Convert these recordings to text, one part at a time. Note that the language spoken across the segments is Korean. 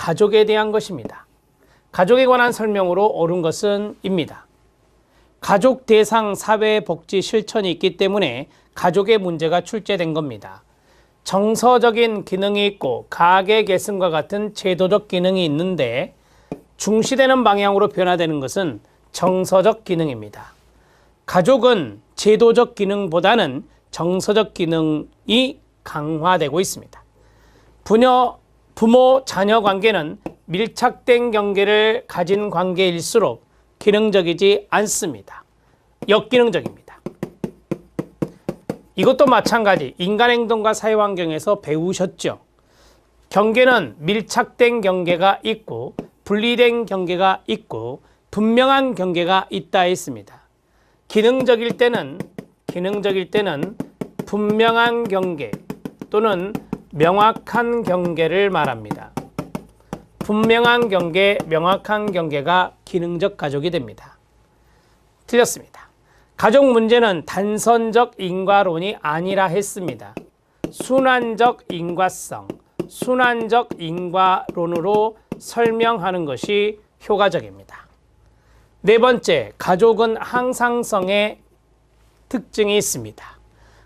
가족에 대한 것입니다. 가족에 관한 설명으로 옳은 것은 입니다. 가족 대상 사회복지 실천이 있기 때문에 가족의 문제가 출제된 겁니다. 정서적인 기능이 있고 가계 계승과 같은 제도적 기능이 있는데 중시되는 방향으로 변화되는 것은 정서적 기능입니다. 가족은 제도적 기능보다는 정서적 기능이 강화되고 있습니다. 부모, 자녀 관계는 밀착된 관계를 가진 관계일수록 기능적이지 않습니다. 역기능적입니다. 이것도 마찬가지 인간행동과 사회환경에서 배우셨죠. 경계는 밀착된 경계가 있고 분리된 경계가 있고 분명한 경계가 있다 했습니다. 기능적일 때는 분명한 경계 또는 명확한 경계를 말합니다. 분명한 경계, 명확한 경계가 기능적 가족이 됩니다. 틀렸습니다. 가족 문제는 단선적 인과론이 아니라 했습니다. 순환적 인과성, 순환적 인과론으로 설명하는 것이 효과적입니다. 네 번째, 가족은 항상성의 특징이 있습니다.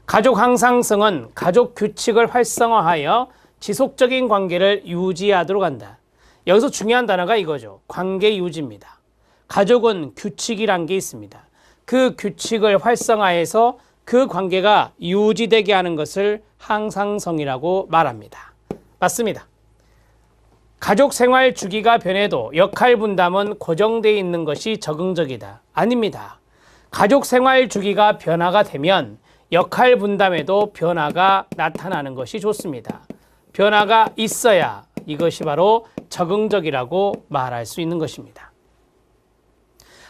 가족 항상성은 가족 규칙을 활성화하여 지속적인 관계를 유지하도록 한다. 여기서 중요한 단어가 이거죠. 관계 유지입니다. 가족은 규칙이란 게 있습니다. 그 규칙을 활성화해서 그 관계가 유지되게 하는 것을 항상성이라고 말합니다. 맞습니다. 가족 생활 주기가 변해도 역할 분담은 고정되어 있는 것이 적응적이다. 아닙니다. 가족 생활 주기가 변화가 되면 역할 분담에도 변화가 나타나는 것이 좋습니다. 변화가 있어야 이것이 바로 적응적이라고 말할 수 있는 것입니다.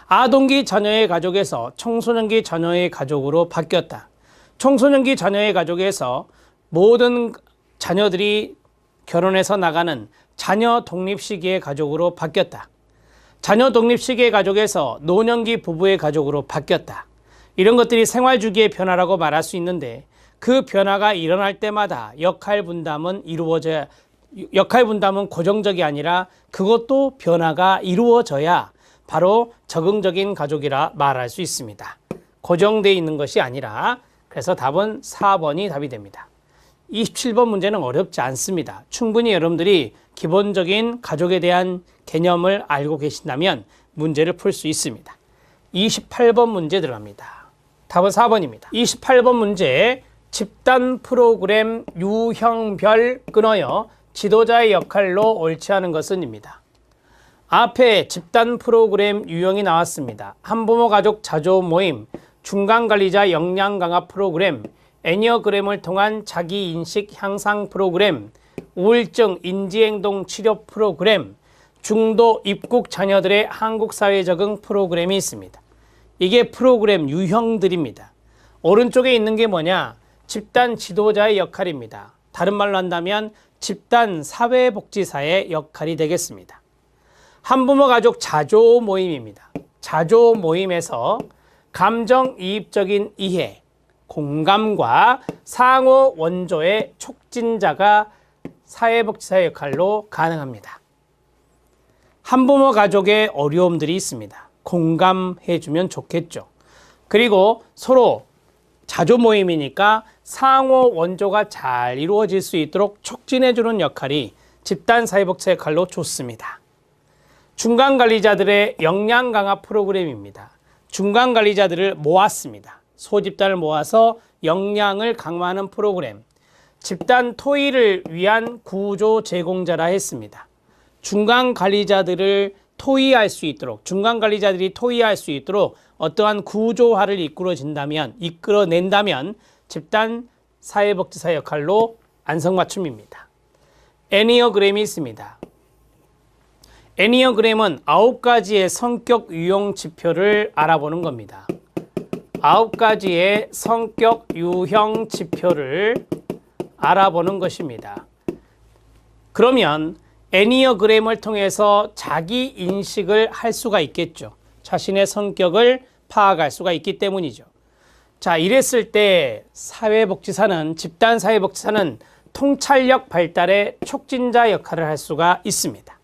아동기 자녀의 가족에서 청소년기 자녀의 가족으로 바뀌었다. 청소년기 자녀의 가족에서 모든 자녀들이 결혼해서 나가는 자녀 독립 시기의 가족으로 바뀌었다. 자녀 독립 시기의 가족에서 노년기 부부의 가족으로 바뀌었다. 이런 것들이 생활 주기의 변화라고 말할 수 있는데 그 변화가 일어날 때마다 역할 분담은 고정적이 아니라 그것도 변화가 이루어져야 바로 적응적인 가족이라 말할 수 있습니다. 고정되어 있는 것이 아니라 그래서 답은 4번이 답이 됩니다. 27번 문제는 어렵지 않습니다. 충분히 여러분들이 기본적인 가족에 대한 개념을 알고 계신다면 문제를 풀 수 있습니다. 28번 문제 들어갑니다. 답은 4번입니다. 28번 문제 집단 프로그램 유형별 끊어요. 지도자의 역할로 옳지 않은 것은 입니다. 앞에 집단 프로그램 유형이 나왔습니다. 한부모 가족 자조 모임, 중간관리자 역량 강화 프로그램, 애니어그램을 통한 자기인식 향상 프로그램, 우울증 인지행동 치료 프로그램, 중도 입국 자녀들의 한국 사회 적응 프로그램이 있습니다. 이게 프로그램 유형들입니다. 오른쪽에 있는 게 뭐냐? 집단 지도자의 역할입니다. 다른 말로 한다면 집단 사회복지사의 역할이 되겠습니다. 한부모 가족 자조 모임입니다. 자조 모임에서 감정이입적인 이해, 공감과 상호 원조의 촉진자가 사회복지사의 역할로 가능합니다. 한부모 가족의 어려움들이 있습니다. 공감해주면 좋겠죠. 그리고 서로 자조 모임이니까 상호 원조가 잘 이루어질 수 있도록 촉진해주는 역할이 집단 사회복지 역할로 좋습니다. 중간관리자들의 역량 강화 프로그램입니다. 중간관리자들을 모았습니다. 소집단을 모아서 역량을 강화하는 프로그램. 집단 토의를 위한 구조 제공자라 했습니다. 중간관리자들을 토의할 수 있도록, 중간관리자들이 토의할 수 있도록 어떠한 구조화를 이끌어낸다면 집단 사회복지사 역할로 안성맞춤입니다. 애니어그램이 있습니다. 애니어그램은 9가지의 성격 유형 지표를 알아보는 겁니다. 9가지의 성격 유형 지표를 알아보는 것입니다. 그러면 애니어그램을 통해서 자기 인식을 할 수가 있겠죠. 자신의 성격을 파악할 수가 있기 때문이죠. 자, 이랬을 때 사회복지사는, 집단 사회복지사는 통찰력 발달의 촉진자 역할을 할 수가 있습니다.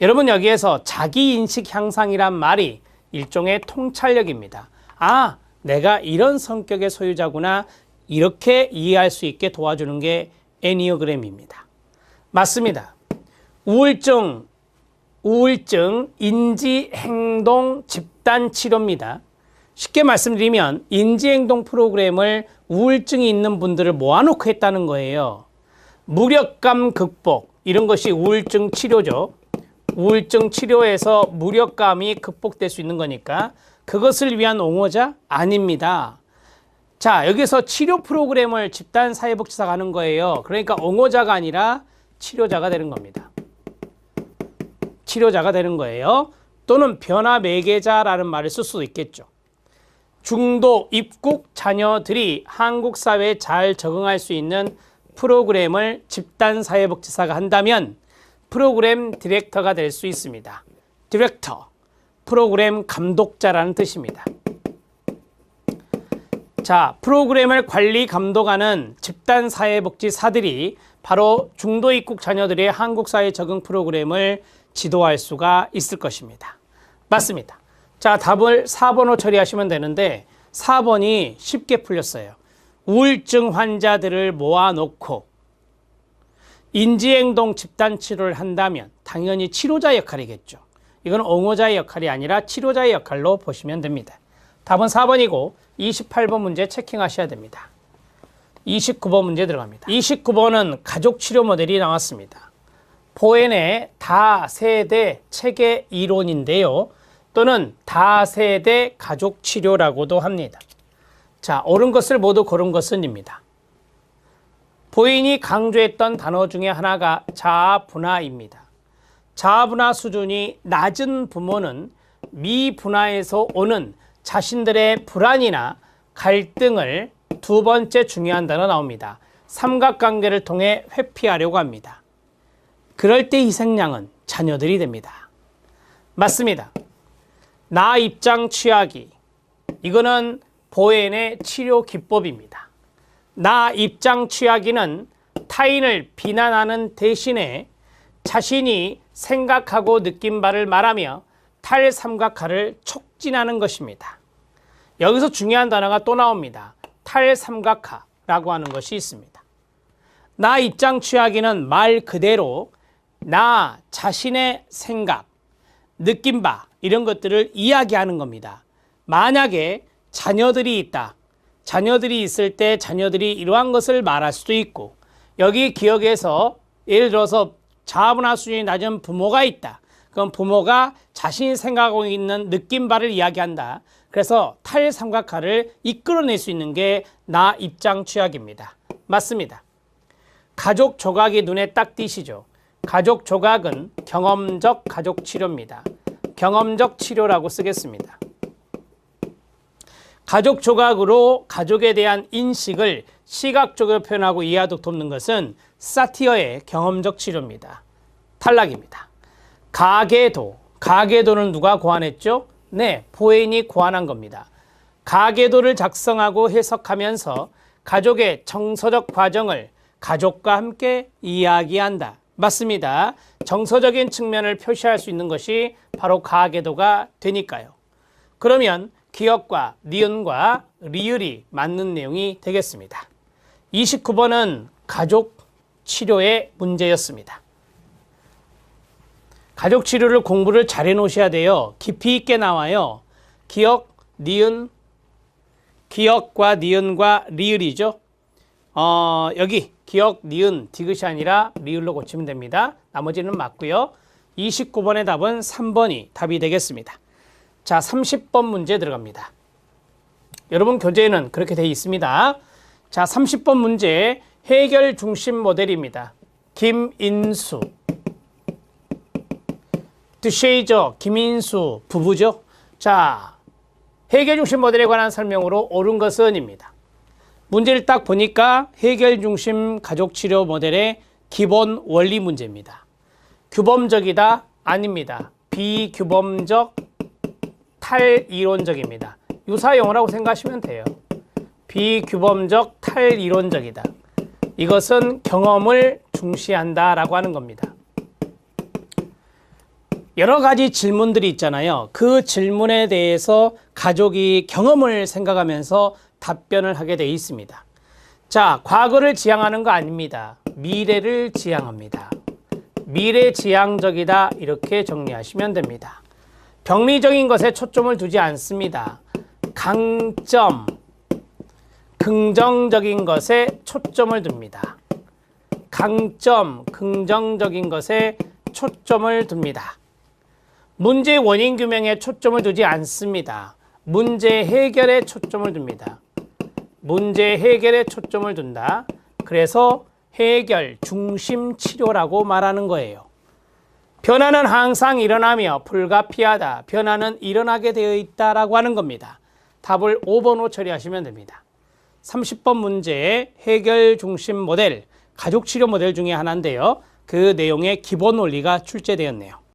여러분 여기에서 자기인식 향상이란 말이 일종의 통찰력입니다. 아, 내가 이런 성격의 소유자구나 이렇게 이해할 수 있게 도와주는 게 애니어그램입니다. 맞습니다. 우울증, 인지, 행동, 집단 치료입니다. 쉽게 말씀드리면 인지행동 프로그램을 우울증이 있는 분들을 모아놓고 했다는 거예요. 무력감 극복, 이런 것이 우울증 치료죠. 우울증 치료에서 무력감이 극복될 수 있는 거니까 그것을 위한 옹호자? 아닙니다. 자, 여기서 치료 프로그램을 집단사회복지사가 하는 거예요. 그러니까 옹호자가 아니라 치료자가 되는 겁니다. 치료자가 되는 거예요. 또는 변화 매개자라는 말을 쓸 수도 있겠죠. 중도 입국 자녀들이 한국 사회에 잘 적응할 수 있는 프로그램을 집단사회복지사가 한다면 프로그램 디렉터가 될 수 있습니다. 디렉터, 프로그램 감독자라는 뜻입니다. 자, 프로그램을 관리 감독하는 집단사회복지사들이 바로 중도 입국 자녀들의 한국 사회 적응 프로그램을 지도할 수가 있을 것입니다. 맞습니다. 자, 답을 4번으로 처리하시면 되는데 4번이 쉽게 풀렸어요. 우울증 환자들을 모아놓고 인지행동 집단치료를 한다면 당연히 치료자 역할이겠죠. 이건 옹호자의 역할이 아니라 치료자의 역할로 보시면 됩니다. 답은 4번이고 28번 문제 체킹하셔야 됩니다. 29번 문제 들어갑니다. 29번은 가족치료 모델이 나왔습니다. 포엔의 다세대 체계 이론인데요. 또는 다세대 가족치료라고도 합니다. 자, 옳은 것을 모두 고른 것은입니다. 포엔이 강조했던 단어 중에 하나가 자아분화입니다. 자아분화 수준이 낮은 부모는 미분화에서 오는 자신들의 불안이나 갈등을 두 번째 중요한 단어 나옵니다. 삼각관계를 통해 회피하려고 합니다. 그럴 때 희생양은 자녀들이 됩니다. 맞습니다. 나 입장 취하기. 이거는 보엔의 치료 기법입니다. 나 입장 취하기는 타인을 비난하는 대신에 자신이 생각하고 느낀 바를 말하며 탈삼각화를 촉진하는 것입니다. 여기서 중요한 단어가 또 나옵니다. 탈삼각화라고 하는 것이 있습니다. 나 입장 취하기는 말 그대로 나 자신의 생각, 느낀 바 이런 것들을 이야기하는 겁니다. 만약에 자녀들이 있다. 자녀들이 있을 때 자녀들이 이러한 것을 말할 수도 있고 여기 기억에서 예를 들어서 자아분화 수준이 낮은 부모가 있다. 그럼 부모가 자신이 생각하고 있는 느낀 바를 이야기한다. 그래서 탈삼각화를 이끌어낼 수 있는 게 나 입장 취약입니다. 맞습니다. 가족 조각이 눈에 딱 띄시죠. 가족 조각은 경험적 가족 치료입니다. 경험적 치료라고 쓰겠습니다. 가족 조각으로 가족에 대한 인식을 시각적으로 표현하고 이해하도록 돕는 것은 사티어의 경험적 치료입니다. 탈락입니다. 가계도. 가계도는 누가 고안했죠? 네, 포엔이 고안한 겁니다. 가계도를 작성하고 해석하면서 가족의 정서적 과정을 가족과 함께 이야기한다. 맞습니다. 정서적인 측면을 표시할 수 있는 것이 바로 가계도가 되니까요. 그러면 기억과 니은과 리을이 맞는 내용이 되겠습니다. 29번은 가족 치료의 문제였습니다. 가족 치료를 공부를 잘 해놓으셔야 돼요. 깊이 있게 나와요. 기억, 니은, 기억과 니은과 리을이죠. 여기 기억, 니은, 디귿이 아니라 리을로 고치면 됩니다. 나머지는 맞고요. 29번의 답은 3번이 답이 되겠습니다. 자, 30번 문제 들어갑니다. 여러분 교재에는 그렇게 되어 있습니다. 자, 30번 문제 해결 중심 모델입니다. 김인수, 드쉐이저, 김인수 부부죠. 자, 해결 중심 모델에 관한 설명으로 옳은 것은입니다. 문제를 딱 보니까 해결 중심 가족 치료 모델의 기본 원리 문제입니다. 규범적이다? 아닙니다. 비규범적, 탈이론적입니다. 유사용어라고 생각하시면 돼요. 비규범적, 탈이론적이다. 이것은 경험을 중시한다라고 하는 겁니다. 여러 가지 질문들이 있잖아요. 그 질문에 대해서 가족이 경험을 생각하면서 답변을 하게 되어 있습니다. 자, 과거를 지향하는 거 아닙니다. 미래를 지향합니다. 미래지향적이다 이렇게 정리하시면 됩니다. 병리적인 것에 초점을 두지 않습니다. 강점, 긍정적인 것에 초점을 둡니다. 강점, 긍정적인 것에 초점을 둡니다. 문제 원인 규명에 초점을 두지 않습니다. 문제 해결에 초점을 둡니다. 문제 해결에 초점을 둔다. 그래서 해결 중심 치료라고 말하는 거예요. 변화는 항상 일어나며 불가피하다. 변화는 일어나게 되어 있다라고 하는 겁니다. 답을 5번으로 처리하시면 됩니다. 30번 문제의 해결 중심 모델, 가족치료 모델 중에 하나인데요. 그 내용의 기본 원리가 출제되었네요.